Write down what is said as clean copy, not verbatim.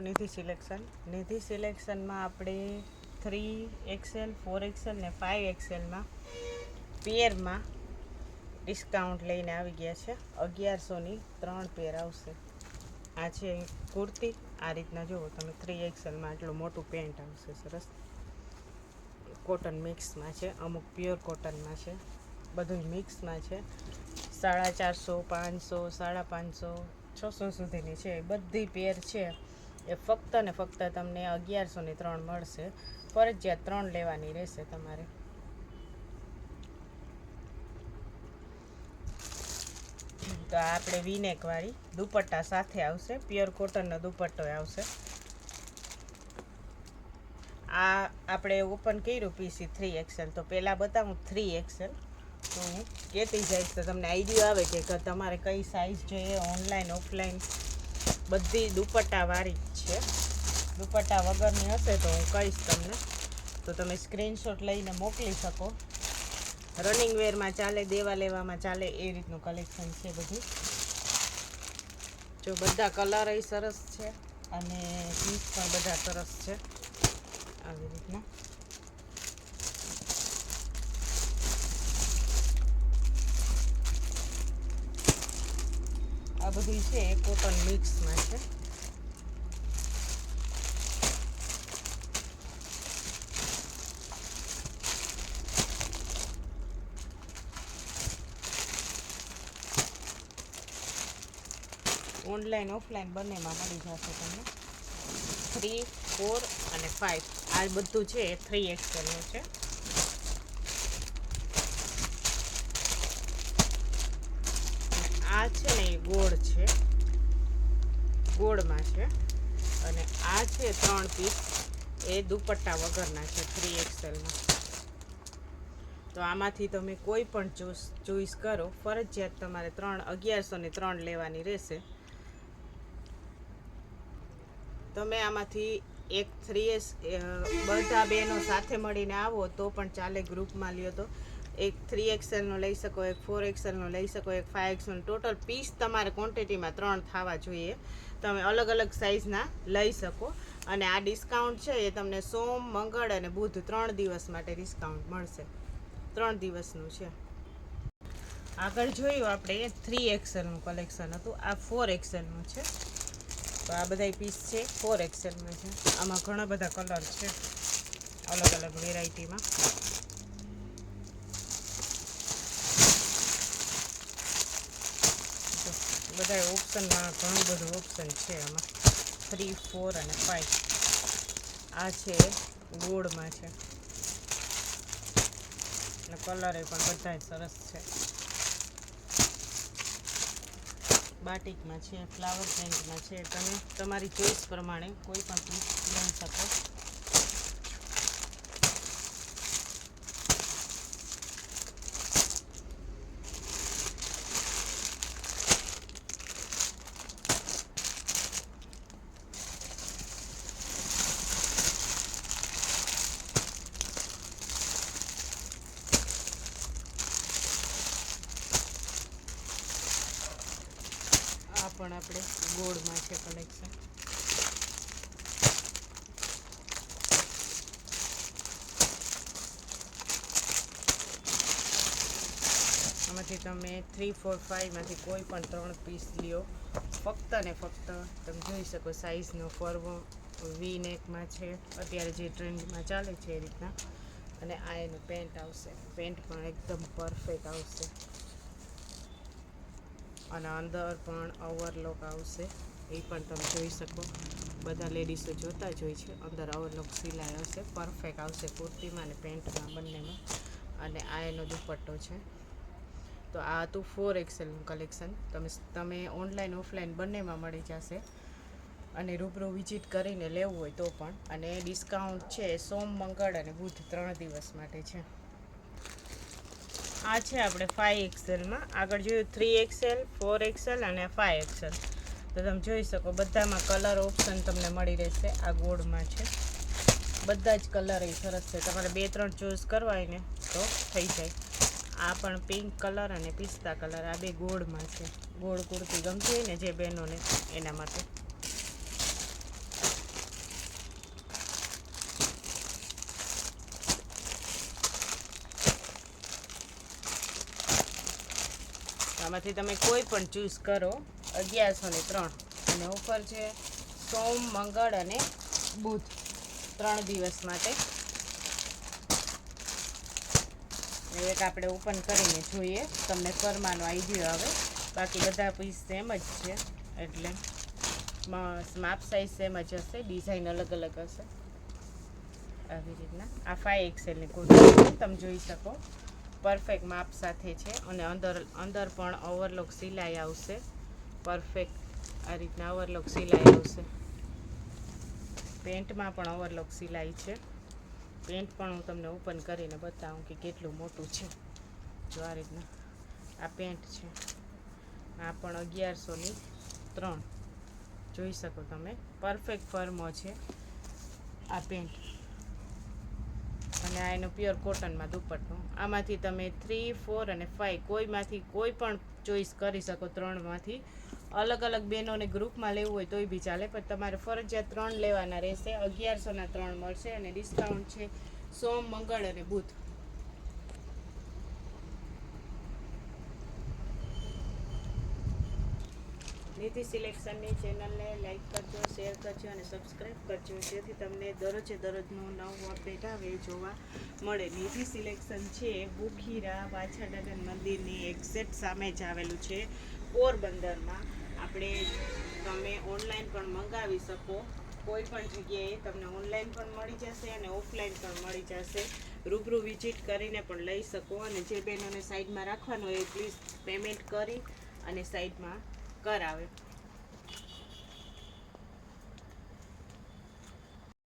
નિધિ સિલેક્શનમાં આપણે 3XL 4XL ને 5XLમાં પેરમાં discount લઈને આવી ગયા છે. 1100ની 3 પેર આવશે. આ છે કુર્તી. આ રીતના જુઓ તમે 3XLમાં આટલું મોટું પેન્ટ આવશે. સરસ કોટન મિક્સમાં છે, અમુક પ્યોર કોટનમાં છે, બધું મિક્સમાં છે. 450, 500, 550, 600 સુધીની છે. બધી પેર છે એ ફક્ત ને ફક્ત તમને 1100ની 3 મળશે. ફરજિયાત 3 લેવાની રહેશે તમારે. તો આપણે વીનેકવાળી દુપટ્ટા સાથે આવશે. પ્યોર કોટનનો દુપટ્ટો આવશે. આ આપણે ઓપન કર્યું પીસી 3XL. તો પહેલાં બતાવું 3XL. તો હું કહેતી જઈશ તો તમને આઈડિયા આવે કે તમારે કઈ સાઇઝ જોઈએ. ઓનલાઈન ઓફલાઈન બધી દુપટ્ટાવાળી જ છે. દુપટ્ટા વગરની હશે તો હું કહીશ તમને, તો તમે સ્ક્રીનશોટ લઈને મોકલી શકો. રનિંગ વેરમાં ચાલે, દેવા લેવામાં ચાલે એ રીતનું કલેક્શન છે બધું. જો બધા કલર એ સરસ છે અને પીસ પણ બધા સરસ છે. આવી રીતના આ બધું છે એ કોટન મિક્સમાં છે. ઓનલાઈન ઓફલાઈન બંનેમાં મળી જશે તમને. 3, 4 અને 5 આ બધું છે એ 3XLનું છે. આ છે ને એ ગોળ છે, ગોળમાં છે. અને આ છે 3 પીસ એ દુપટ્ટા વગરના છે 3XLમાં. તો આમાંથી તમે કોઈ પણ ચોઈસ કરો. ફરજિયાત તમારે 1100ની 3 લેવાની રહેશે. તમે આમાંથી એક 3S બધા બહેનો સાથે મળીને આવો તો પણ ચાલે. ગ્રુપમાં લ્યો તો એક 3XLનો લઈ શકો, એક 4XLનો લઈ શકો, એક 5XLનો. ટોટલ પીસ તમારે ક્વોન્ટિટીમાં 3 થવા જોઈએ. તમે અલગ અલગ સાઇઝના લઈ શકો. અને આ ડિસ્કાઉન્ટ છે એ તમને સોમ, મંગળ અને બુધ 3 દિવસ માટે ડિસ્કાઉન્ટ મળશે. 3 દિવસનું છે. આગળ જોયું આપણે 3XLનું કલેક્શન હતું. આ 4XLનું છે. તો આ બધા પીસ છે 4XLમાં છે. આમાં ઘણા બધા કલર છે અલગ અલગ વેરાયટીમાં. બધા ઓપ્શનમાં ઘણું બધું ઓપ્શન છે આમાં. 3, 4 અને 5. આ છે ગોળમાં છે અને કલર એ પણ બધા સરસ છે. બાટિકમાં છે, ફ્લાવર પ્રિન્ટમાં છે. તમે તમારી ચોઈસ પ્રમાણે કોઈ પણ પીસ લઈ શકો. પણ આપણે ગોળમાં છે કલેક્શન. આમાંથી તમે 3, 4, 5માંથી કોઈ પણ 3 પીસ લ્યો. ફક્ત ને ફક્ત તમે જોઈ શકો સાઈઝનો ફરવો વી નેકમાં છે. અત્યારે જે ટ્રેન્ડમાં ચાલે છે એ રીતના. અને આ એનું પેન્ટ આવશે. પેન્ટ પણ એકદમ પરફેક્ટ આવશે. અને અંદર પણ ઓવરલોક આવશે. એ પણ તમે જોઈ શકો. બધા લેડીઝો જોતા જ હોય છે. અંદર ઓવરલોક સિલાઈ હશે. પરફેક્ટ આવશે કુર્તીમાં અને પેન્ટમાં બંનેમાં. અને આ એનો દુપટ્ટો છે. તો આ હતું 4XLનું કલેક્શન. તમે ઓનલાઈન ઓફલાઈન બંનેમાં મળી જશે. અને રૂબરૂ વિઝિટ કરીને લેવું હોય તો પણ. અને ડિસ્કાઉન્ટ છે સોમ, મંગળ અને બુધ 3 દિવસ માટે છે. આ છે આપણે 5XLમાં. આગળ જોયું 3XL, 4XL અને 5XL. તો તમે જોઈ શકો બધામાં કલર ઓપ્શન તમને મળી રહેશે. આ ગોળમાં છે. બધા જ કલર એ સરસ છે. તમારે 2-3 ચૂઝ કરવા હોય ને તો થઈ જાય. આ પણ પિંક કલર અને પિસ્તા કલર. આ બે ગોળમાં છે. ગોળ કુર્તી ગમતી હોય ને જે બહેનોને એના માટે. આમાંથી તમે કોઈ પણ ચૂઝ કરો. 1103 અને ઓફર છે સોમ, મંગળ અને બુધ 3 દિવસ માટે. એક આપણે ઓપન કરીને જોઈએ, તમને ફરમાનો આઈડિયો આવે. બાકી બધા પીસ સેમ જ છે, એટલે માપ સાઈઝ સેમ જ હશે, ડિઝાઇન અલગ અલગ હશે. આવી રીતના આ 5XL ની કોટી તમે જોઈ શકો, પરફેક્ટ માપ સાથે છે. અને અંદર પણ ઓવરલોક સિલાઈ આવશે, પરફેક્ટ આ રીતના ઓવરલોક સિલાઈ આવશે. પેન્ટમાં પણ ઓવરલોક સિલાઈ છે. પેન્ટ પણ હું તમને ઓપન કરીને બતાવું કે કેટલું મોટું છે. જો આ રીતના આ પેન્ટ છે. આ પણ 1103 જોઈ શકો તમે, પરફેક્ટ ફર્મો છે આ પેન્ટ. અને આ એનો પ્યોર કોટનમાં દુપટ્ટો. આમાંથી તમે 3, 4 અને 5 કોઈમાંથી કોઈ પણ ચોઈસ કરી શકો. 3માંથી અલગ અલગ બહેનોને ગ્રુપમાં લેવું હોય તોય બી ચાલે, પણ તમારે ફરજિયાત 3 લેવાના રહેશે. 1100ના 3 મળશે અને ડિસ્કાઉન્ટ છે સોમ, મંગળ અને બુધ. નીતિ સિલેક્શનની ચેનલને લાઈક કરજો, શેર કરજો અને સબસ્ક્રાઈબ કરજો, જેથી તમને દરરોજે દરરોજનું નવું અપડેટ આવે એ જોવા મળે. નીતિ સિલેક્શન છે બુખીરા વાછાદાદન મંદિરની એક્ઝેક્ટ સામે જ આવેલું છે, પોરબંદરમાં. તમે ઓનલાઈન પણ મંગાવી શકો, કોઈ પણ જગ્યાએ તમને ઓનલાઈન પણ મળી જશે અને ઓફલાઈન પણ મળી જશે. રૂબરૂ વિઝિટ કરીને પણ લઈ શકો. અને જે બહેનોને સાઈડમાં રાખવાનો હોય પ્લીઝ પેમેન્ટ કરી અને સાઈડમાં કરાવે.